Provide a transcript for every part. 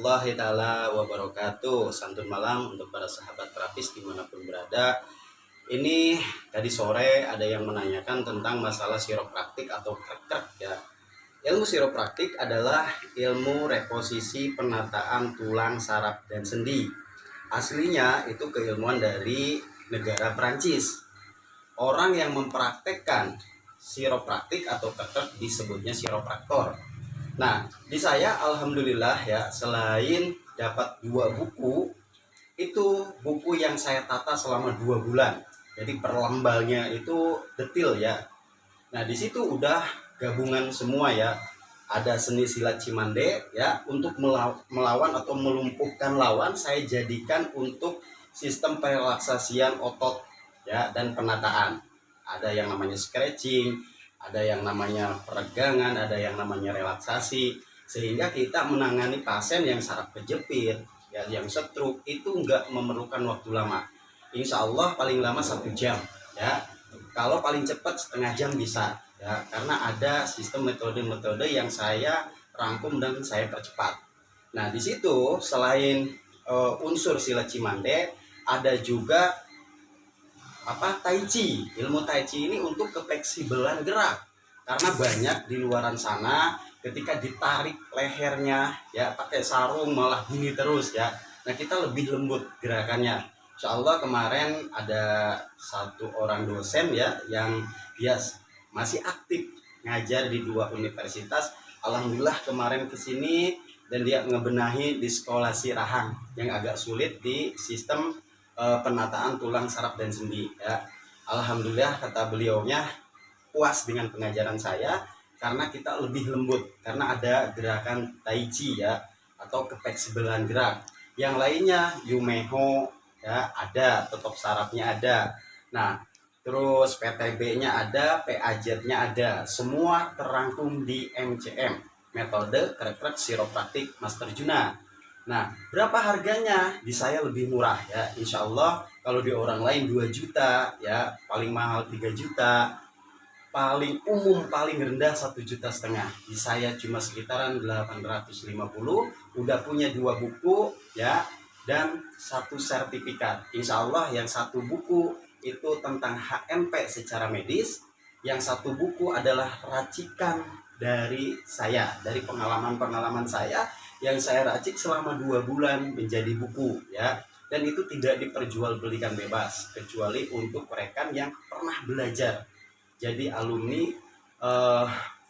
warahmatullahi taala wabarakatuh. Santun malam untuk para sahabat terapis dimanapun berada. Ini tadi sore ada yang menanyakan tentang masalah siropraktik atau krek-krek ya. Ilmu siropraktik adalah ilmu reposisi penataan tulang, saraf, dan sendi. Aslinya itu keilmuan dari negara Perancis. Orang yang mempraktekkan siropraktik atau krek-krek disebutnya siropraktor. Nah, di saya alhamdulillah ya, selain dapat 2 buku, itu buku yang saya tata selama 2 bulan. Jadi per lembarnya itu detail ya. Nah, di situ udah gabungan semua ya. Ada seni silat Cimande ya, untuk melawan atau melumpuhkan lawan saya jadikan untuk sistem perelaksasian otot ya dan penataan. Ada yang namanya scratching, ada yang namanya peregangan, ada yang namanya relaksasi, sehingga kita menangani pasien yang saraf kejepit, ya, yang stroke itu nggak memerlukan waktu lama. Insya Allah paling lama 1 jam, ya. Kalau paling cepat setengah jam bisa, ya, karena ada sistem metode-metode yang saya rangkum dan saya percepat. Nah, di situ selain unsur silat Cimande, ada juga Tai Chi. Ilmu Tai Chi ini untuk kefleksibelan gerak. Karena banyak di luaran sana ketika ditarik lehernya ya pakai sarung malah gini terus ya. Nah, kita lebih lembut gerakannya. Insya Allah kemarin ada 1 orang dosen ya yang dia masih aktif ngajar di 2 universitas. Alhamdulillah kemarin kesini dan dia ngebenahi di sekolah Sirahang yang agak sulit di sistem penataan tulang, saraf, dan sendi ya. Alhamdulillah kata beliaunya puas dengan pengajaran saya karena kita lebih lembut karena ada gerakan Tai Chi ya atau kefleksibelan gerak. Yang lainnya Yumeho ya ada, tetap sarafnya ada. Nah, terus PTB-nya ada, PAJ-nya ada. Semua terangkum di MCM, metode krek-krek siropraktik Master Juna. Nah, berapa harganya? Di saya lebih murah ya. Insya Allah kalau di orang lain 2 juta ya, paling mahal 3 juta, paling umum paling rendah 1,5 juta. Di saya cuma sekitaran 850, udah punya 2 buku ya dan 1 sertifikat. Insya Allah yang 1 buku itu tentang HMP secara medis, yang 1 buku adalah racikan dari saya, dari pengalaman-pengalaman saya yang saya racik selama 2 bulan menjadi buku ya. Dan itu tidak diperjualbelikan bebas kecuali untuk rekan yang pernah belajar jadi alumni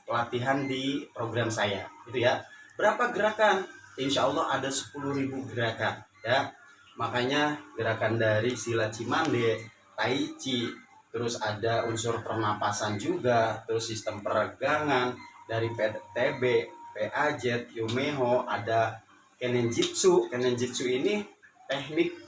pelatihan di program saya itu ya. Berapa gerakan? Insya Allah ada 10.000 gerakan ya. Makanya gerakan dari silat Cimande, Tai Chi, terus ada unsur pernapasan juga, terus sistem peregangan dari PTB, PAJ, Yumeho, ada Kenenjitsu. Kenenjitsu ini teknik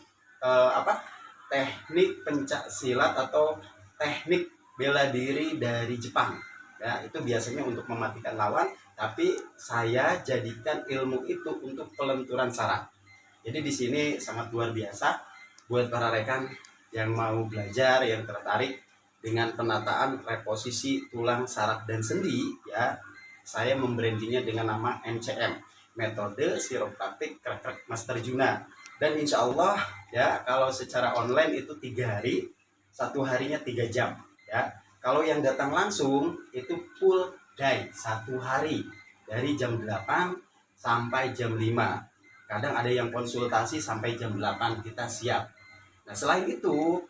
teknik pencak silat atau teknik bela diri dari Jepang ya. Itu biasanya untuk mematikan lawan, tapi saya jadikan ilmu itu untuk pelenturan saraf. Jadi di sini sangat luar biasa buat para rekan yang mau belajar, yang tertarik dengan penataan reposisi tulang, saraf, dan sendi ya. Saya membrandingnya dengan nama MCM, metode siropraktik krek-krek Master Juna. Dan insya Allah ya, kalau secara online itu 3 hari, 1 harinya 3 jam ya. Kalau yang datang langsung itu full day 1 hari dari jam 8 sampai jam 5. Kadang ada yang konsultasi sampai jam 8 kita siap. Nah, selain itu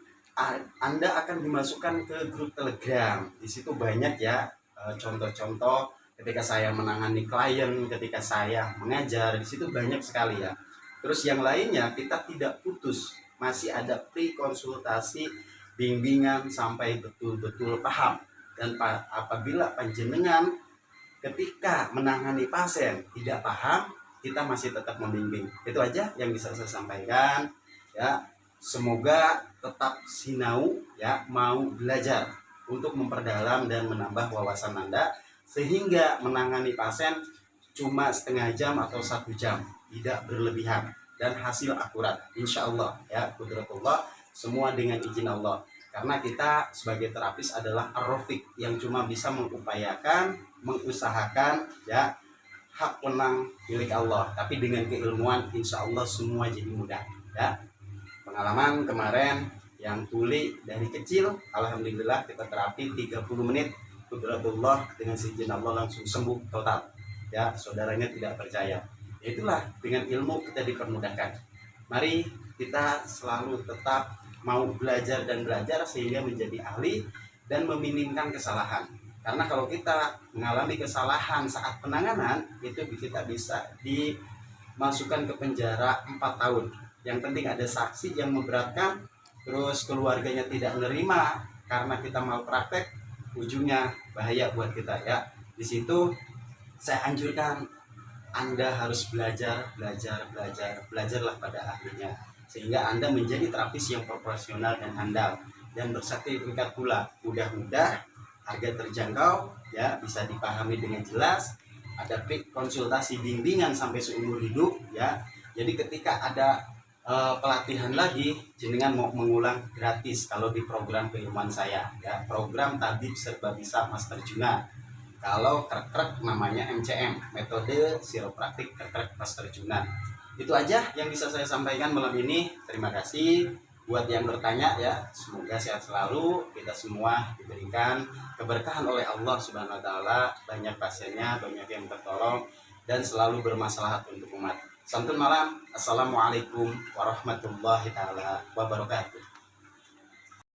Anda akan dimasukkan ke grup Telegram. Di situ banyak ya contoh-contoh ketika saya menangani klien, ketika saya mengajar, di situ banyak sekali ya. Terus yang lainnya kita tidak putus, masih ada pre-konsultasi, bimbingan sampai betul-betul paham. Dan apabila panjenengan ketika menangani pasien tidak paham, kita masih tetap membimbing. Itu aja yang bisa saya sampaikan ya. Semoga tetap sinau ya, mau belajar untuk memperdalam dan menambah wawasan Anda sehingga menangani pasien cuma setengah jam atau 1 jam, tidak berlebihan dan hasil akurat insya Allah ya. Qudratullah, semua dengan izin Allah, karena kita sebagai terapis adalah ar-rafiq yang cuma bisa mengupayakan, mengusahakan ya, hak menang milik Allah, tapi dengan keilmuan insya Allah semua jadi mudah ya. Pengalaman kemarin yang tuli dari kecil, alhamdulillah kita terapi 30 menit, kudratullah dengan seizin Allah langsung sembuh total ya. Saudaranya tidak percaya, itulah dengan ilmu kita dipermudahkan. Mari kita selalu tetap mau belajar dan belajar sehingga menjadi ahli dan meminimkan kesalahan. Karena kalau kita mengalami kesalahan saat penanganan, itu kita bisa dimasukkan ke penjara 4 tahun. Yang penting ada saksi yang memberatkan, terus keluarganya tidak menerima karena kita malpraktek, ujungnya bahaya buat kita ya. Di situ saya anjurkan Anda harus belajarlah pada ahlinya, sehingga Anda menjadi terapis yang profesional dan handal dan bersertifikat pula. Mudah-mudah harga terjangkau ya, bisa dipahami dengan jelas, ada konsultasi bimbingan sampai seumur hidup ya. Jadi ketika ada pelatihan lagi, jenengan mau mengulang gratis kalau di program keilmuan saya ya, program tabib serba bisa Master Juna. Kalau krek-krek namanya MCM, metode siropraktik krek-krek Master Juna. Itu aja yang bisa saya sampaikan malam ini. Terima kasih buat yang bertanya ya. Semoga sehat selalu, kita semua diberikan keberkahan oleh Allah Subhanahu wa taala, banyak pasiennya, banyak yang tertolong dan selalu bermaslahat untuk umat. Santun malam. Assalamualaikum warahmatullahi taala wabarakatuh.